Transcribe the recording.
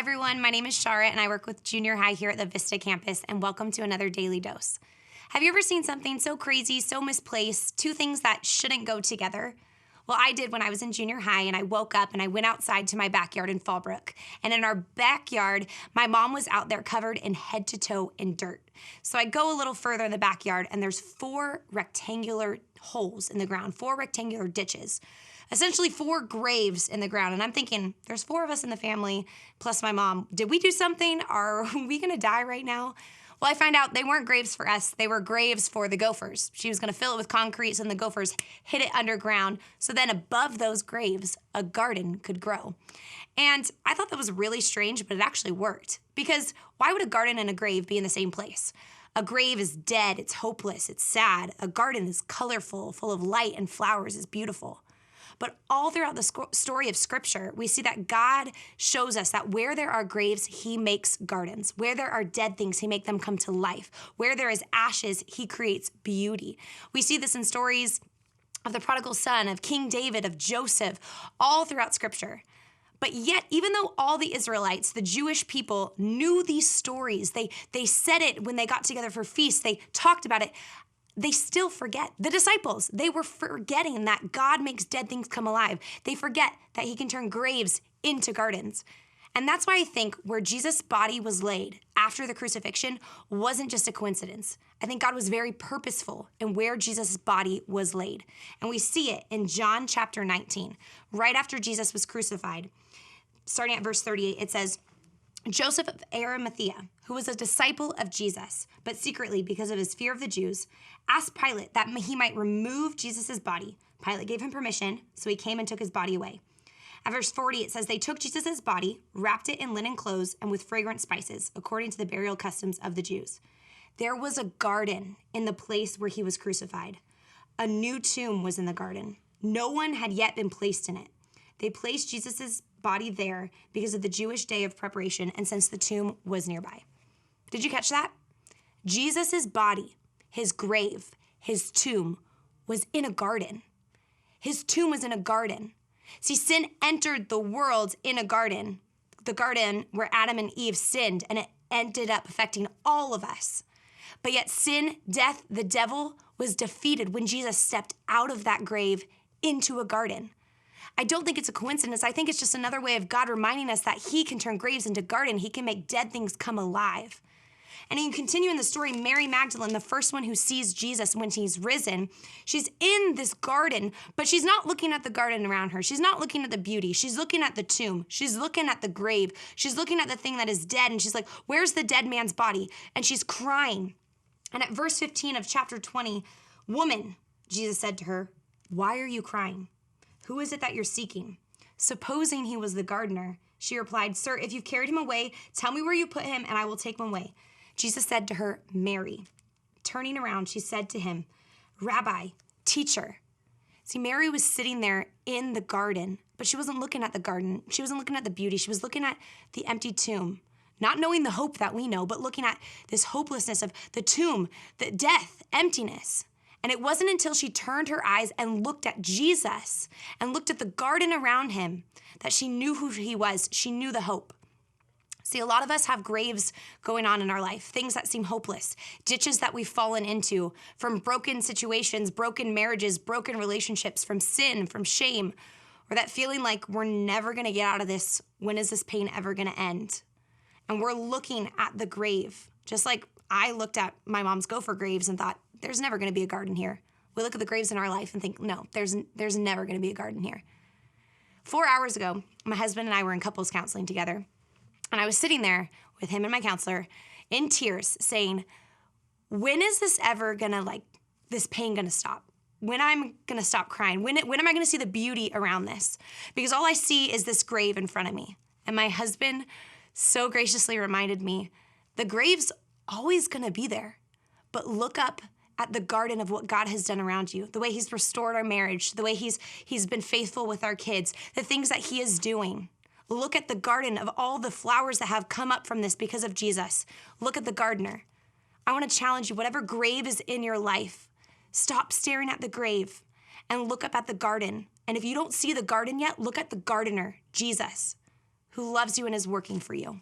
Everyone, my name is Shara and I work with junior high here at the Vista campus, and welcome to another Daily Dose. Have you ever seen something so crazy, so misplaced, two things that shouldn't go together? Well, I did when I was in junior high, and I woke up and I went outside to my backyard in Fallbrook. And in our backyard, my mom was out there covered in head to toe in dirt. So I go a little further in the backyard and there's 4 rectangular holes in the ground, 4 rectangular ditches. Essentially 4 graves in the ground. And I'm thinking, there's 4 of us in the family, plus my mom. Did we do something? Are we gonna die right now? Well, I find out they weren't graves for us. They were graves for the gophers. She was gonna fill it with concrete so the gophers hid it underground. So then above those graves, a garden could grow. And I thought that was really strange, but it actually worked. Because why would a garden and a grave be in the same place? A grave is dead, it's hopeless, it's sad. A garden is colorful, full of light and flowers, is beautiful. But all throughout the story of Scripture, we see that God shows us that where there are graves, he makes gardens. Where there are dead things, he makes them come to life. Where there is ashes, he creates beauty. We see this in stories of the prodigal son, of King David, of Joseph, all throughout Scripture. But yet, even though all the Israelites, the Jewish people, knew these stories, they said it when they got together for feasts, they talked about it, they still forget. The disciples, they were forgetting that God makes dead things come alive. They forget that he can turn graves into gardens. And that's why I think where Jesus' body was laid after the crucifixion wasn't just a coincidence. I think God was very purposeful in where Jesus' body was laid. And we see it in John chapter 19, right after Jesus was crucified. Starting at verse 38, it says, Joseph of Arimathea, who was a disciple of Jesus, but secretly because of his fear of the Jews, asked Pilate that he might remove Jesus' body. Pilate gave him permission, so he came and took his body away. At verse 40, it says, they took Jesus' body, wrapped it in linen clothes and with fragrant spices, according to the burial customs of the Jews. There was a garden in the place where he was crucified. A new tomb was in the garden. No one had yet been placed in it. They placed Jesus' body there because of the Jewish day of preparation and since the tomb was nearby. Did you catch that? Jesus' body, his grave, his tomb was in a garden. His tomb was in a garden. See, sin entered the world in a garden, the garden where Adam and Eve sinned, and it ended up affecting all of us. But yet sin, death, the devil was defeated when Jesus stepped out of that grave into a garden. I don't think it's a coincidence. I think it's just another way of God reminding us that he can turn graves into garden. He can make dead things come alive. And you continue in the story, Mary Magdalene, the first one who sees Jesus when he's risen, she's in this garden, but she's not looking at the garden around her. She's not looking at the beauty. She's looking at the tomb. She's looking at the grave. She's looking at the thing that is dead, and she's like, where's the dead man's body? And she's crying. And at verse 15 of chapter 20, woman, Jesus said to her, why are you crying? Who is it that you're seeking? Supposing he was the gardener, she replied, sir, if you've carried him away, tell me where you put him and I will take him away. Jesus said to her, Mary. Turning around, she said to him, Rabbi, teacher. See, Mary was sitting there in the garden, but she wasn't looking at the garden. She wasn't looking at the beauty. She was looking at the empty tomb, not knowing the hope that we know, but looking at this hopelessness of the tomb, the death, emptiness. And it wasn't until she turned her eyes and looked at Jesus and looked at the garden around him that she knew who he was. She knew the hope. See, a lot of us have graves going on in our life, things that seem hopeless, ditches that we've fallen into from broken situations, broken marriages, broken relationships, from sin, from shame, or that feeling like we're never gonna get out of this. When is this pain ever gonna end? And we're looking at the grave, just like I looked at my mom's gopher graves and thought, there's never gonna be a garden here. We look at the graves in our life and think, no, there's never gonna be a garden here. 4 hours ago, my husband and I were in couples counseling together. And I was sitting there with him and my counselor in tears saying, when is this ever gonna, this pain gonna stop? When I'm gonna stop crying? When am I gonna see the beauty around this? Because all I see is this grave in front of me. And my husband so graciously reminded me, the grave's always gonna be there, but look up at the garden of what God has done around you, the way he's restored our marriage, the way he's been faithful with our kids, the things that he is doing. Look at the garden of all the flowers that have come up from this because of Jesus. Look at the gardener. I want to challenge you, whatever grave is in your life, stop staring at the grave and look up at the garden. And if you don't see the garden yet, look at the gardener, Jesus. who loves you and is working for you.